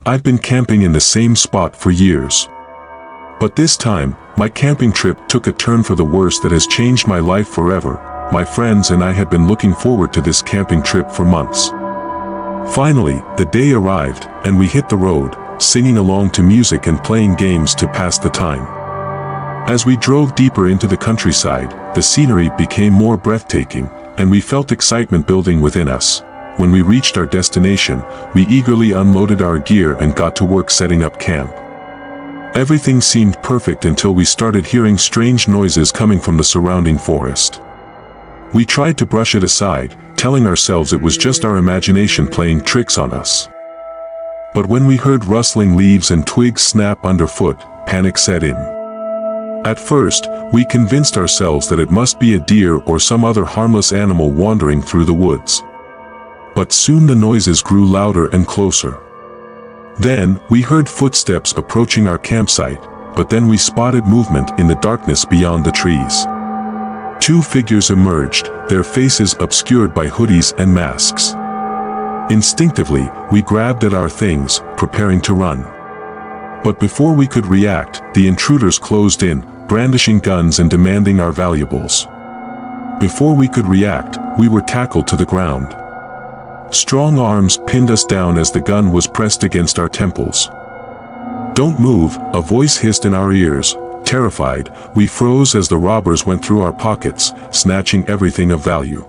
I've been camping in the same spot for years. But this time, my camping trip took a turn for the worse that has changed my life forever. My friends and I had been looking forward to this camping trip for months. Finally, the day arrived, and we hit the road, singing along to music and playing games to pass the time. As we drove deeper into the countryside, the scenery became more breathtaking, and we felt excitement building within us. When we reached our destination, we eagerly unloaded our gear and got to work setting up camp. Everything seemed perfect until we started hearing strange noises coming from the surrounding forest. We tried to brush it aside, telling ourselves it was just our imagination playing tricks on us. But when we heard rustling leaves and twigs snap underfoot, panic set in. At first, we convinced ourselves that it must be a deer or some other harmless animal wandering through the woods. But soon the noises grew louder and closer. Then, we heard footsteps approaching our campsite, but then we spotted movement in the darkness beyond the trees. Two figures emerged, their faces obscured by hoodies and masks. Instinctively, we grabbed at our things, preparing to run. But before we could react, the intruders closed in, brandishing guns and demanding our valuables. Before we could react, we were tackled to the ground. Strong arms pinned us down as the gun was pressed against our temples. "Don't move," a voice hissed in our ears. Terrified, we froze as the robbers went through our pockets, snatching everything of value.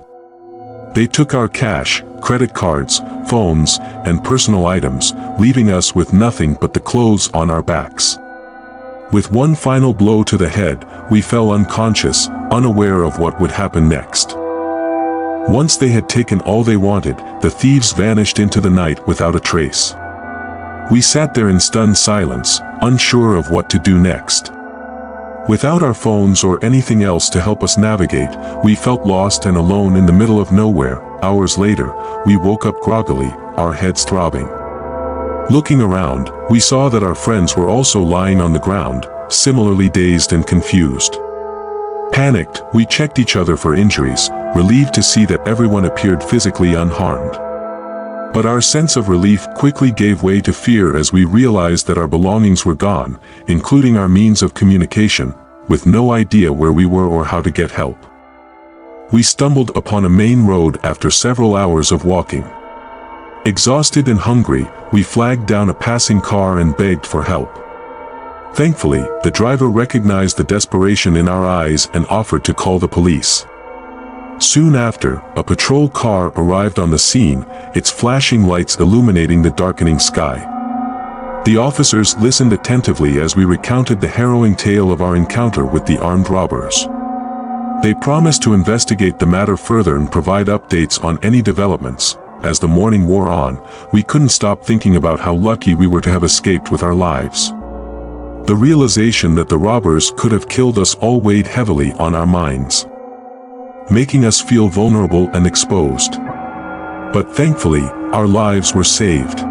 They took our cash, credit cards, phones, and personal items, leaving us with nothing but the clothes on our backs. With one final blow to the head, we fell unconscious, unaware of what would happen next. Once they had taken all they wanted, the thieves vanished into the night without a trace. We sat there in stunned silence, unsure of what to do next. Without our phones or anything else to help us navigate, we felt lost and alone in the middle of nowhere. Hours later, we woke up groggily, our heads throbbing. Looking around, we saw that our friends were also lying on the ground, similarly dazed and confused. Panicked, we checked each other for injuries, relieved to see that everyone appeared physically unharmed. But our sense of relief quickly gave way to fear as we realized that our belongings were gone, including our means of communication, with no idea where we were or how to get help. We stumbled upon a main road after several hours of walking. Exhausted and hungry, we flagged down a passing car and begged for help. Thankfully, the driver recognized the desperation in our eyes and offered to call the police. Soon after, a patrol car arrived on the scene, its flashing lights illuminating the darkening sky. The officers listened attentively as we recounted the harrowing tale of our encounter with the armed robbers. They promised to investigate the matter further and provide updates on any developments. As the morning wore on, we couldn't stop thinking about how lucky we were to have escaped with our lives. The realization that the robbers could have killed us all weighed heavily on our minds, making us feel vulnerable and exposed. But thankfully, our lives were saved.